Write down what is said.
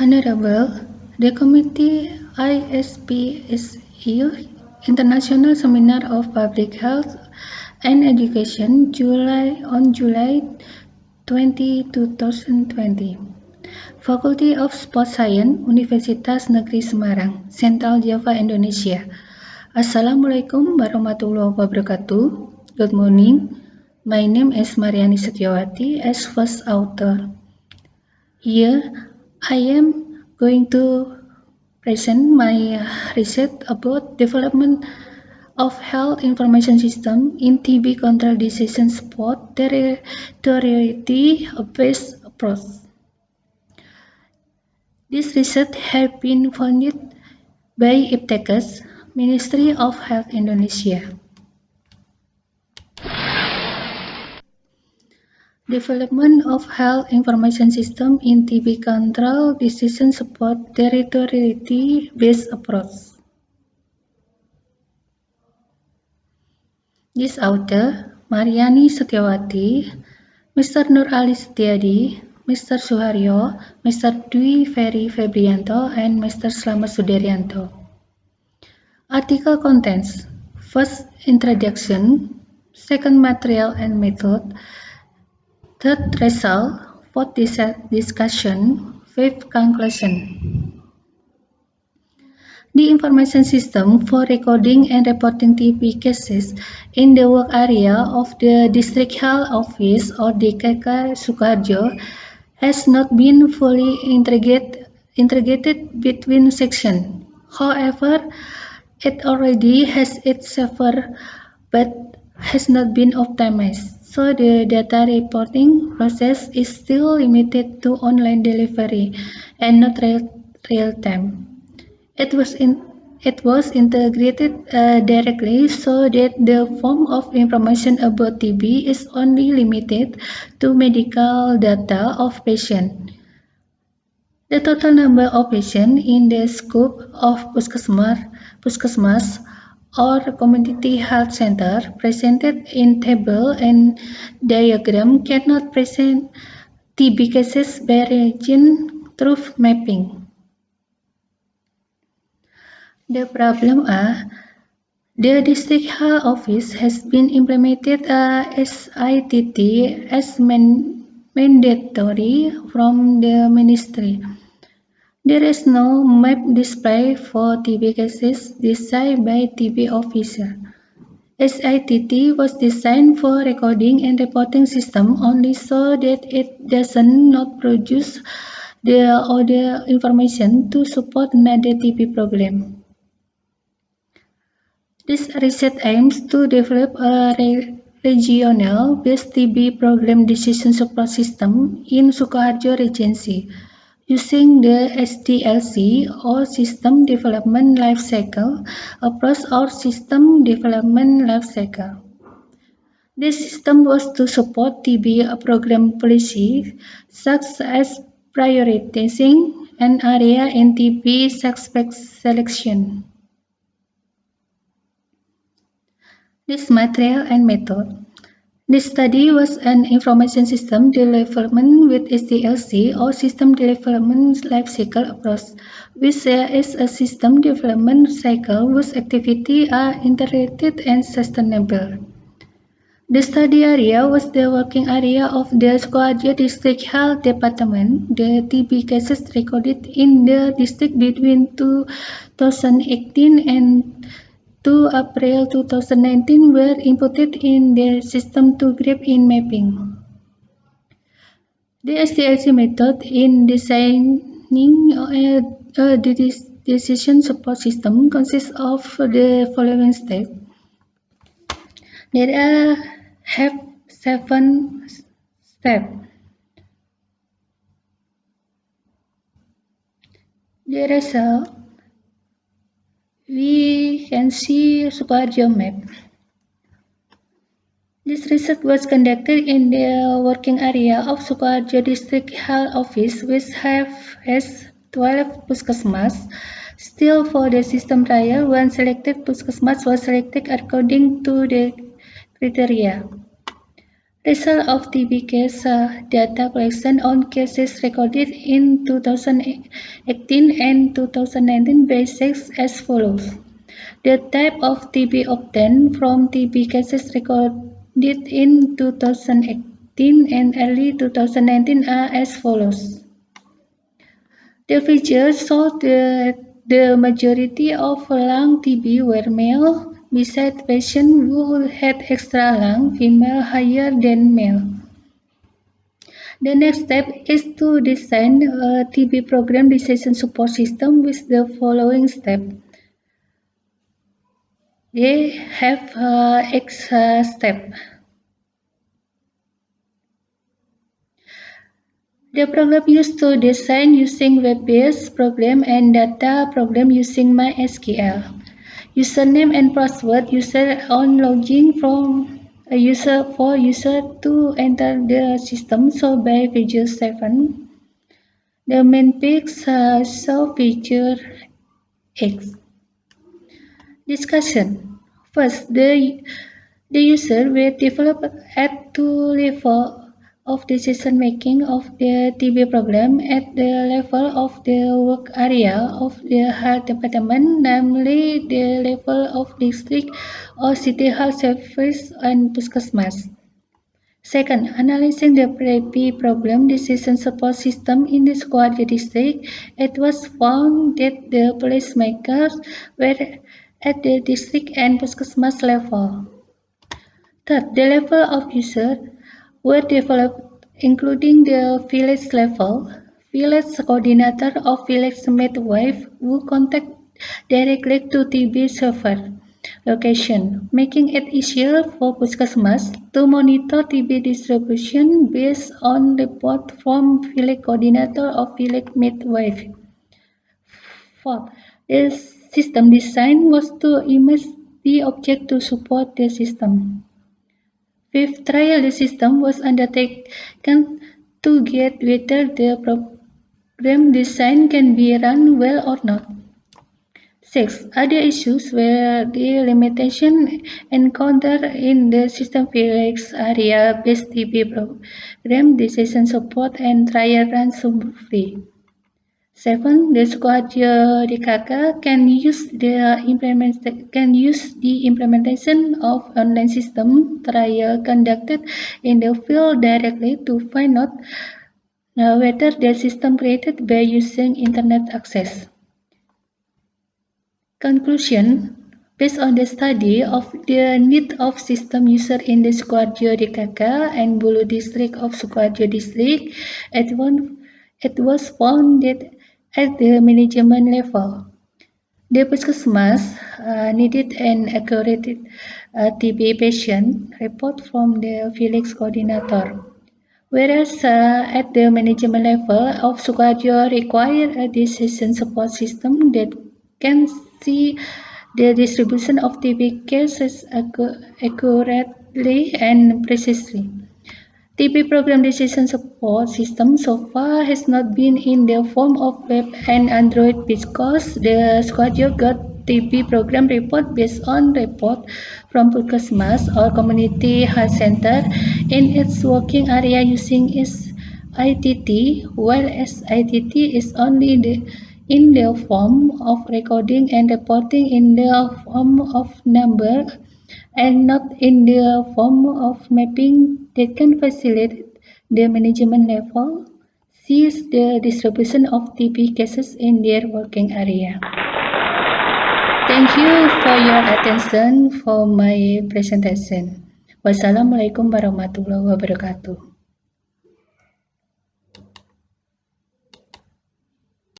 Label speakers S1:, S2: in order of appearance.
S1: Honorable, the committee ISPSU International Seminar of Public Health and Education July 2020. Faculty of Sports Science, Universitas Negeri Semarang, Central Java, Indonesia. Assalamualaikum warahmatullahi wabarakatuh. Good morning. My name is Mariani Setiawati as first author. Here I am going to present my research about development of health information system in TB control decision support territory-based approach. This research has been funded by Iptekes, Ministry of Health Indonesia. Development of health information system in TB control decision support territory-based approach. This author, Mariani Setiawati, Mr. Nur Ali Setiadi, Mr. Suharyo, Mr. Dwi Ferry Febrianto, and Mr. Slamet Sudaryanto. Article contents: first, introduction; second, material and method; third, result; fourth, discussion; fifth, conclusion. The information system for recording and reporting TB cases in the work area of the District Health Office or DKK Sukoharjo has not been fully integrated between sections. However, it already has its server but has not been optimized, so the data reporting process is still limited to online delivery and not real-time. It was integrated directly so that the form of information about TB is only limited to medical data of patients. The total number of patients in the scope of Puskesmas or community health center presented in table and diagram cannot present TB cases by region through mapping. The problem the District Health Office has been implemented SITT as mandatory from the Ministry. There is no map display for TB cases designed by TB officer. SITT was designed for recording and reporting system only so that it does not produce the other information to support another TB program. This research aims to develop a regional-based TB program decision support system in Sukoharjo Regency using the SDLC or System Development Lifecycle approach or System Development Lifecycle. This system was to support TB program policy such as prioritizing an area in TB suspect selection. This material and method. This study was an information system development with SDLC or System Development Lifecycle approach, which is a system development cycle whose activities are integrated and sustainable. The study area was the working area of the Sukoharjo District Health Department. The TB cases recorded in the district between 2018 and 2 April 2019 were inputted in the system to grab in mapping. The SDLC method in designing a decision support system consists of the following steps. There have 7 steps. The result we can see Sukoharjo map. This research was conducted in the working area of Sukoharjo District Health Office, which has 12 Puskesmas. Still, for the system trial, one selected Puskesmas was selected according to the criteria. Result of TB case data collection on cases recorded in 2018 and 2019 basis as follows. The type of TB obtained from TB cases recorded in 2018 and early 2019 are as follows. The figures show that the majority of lung TB were male, besides patients who had extra lung, female higher than male. The next step is to design a TB program decision support system with the following steps. They have X step. The program used to design using web-based program and data program using MySQL. Username and password user on logging from a user for user to enter the system shown by figure 7. The main pics show figure X. Discussion. First, the user will develop at two levels of decision making of the TB program at the level of the work area of the health department, namely the level of district or city health service and Puskesmas. Second, analyzing the PrEP program decision support system in the Sukoharjo district, it was found that the policymakers were at the district and Puskesmas level. Third, the level of users were developed including the village level, village coordinator or village midwife who contact directly to TB server location, making it easier for Puskesmas to monitor TB distribution based on report from village coordinator or village midwife. Fourth, the system design was to image the object to support the system. Fifth, trial the system was undertaken to get whether the program design can be run well or not. Six, other issues were the limitation encountered in the system physics area-based TB program decision support and trial run smoothly. 7. The Sukoharjo DKK can use the implementation of online system trial conducted in the field directly to find out whether the system created by using internet access. Conclusion. Based on the study of the need of system user in the Sukoharjo DKK and Bulu district of Sukoharjo district, it was found that at the management level, the Puskesmas needed an accurate TB patient report from the village coordinator, whereas at the management level of Sukoharjo required a decision support system that can see the distribution of TB cases accurately and precisely. TB program decision support system so far has not been in the form of web and Android because the Sukoharjo got TB program report based on report from Puskesmas or community health center in its working area using its ITT, while its ITT is only in the form of recording and reporting in the form of number and not in the form of mapping that can facilitate the management level sees the distribution of TB cases in their working area. Thank you for your attention for my presentation. Wassalamualaikum warahmatullahi wabarakatuh.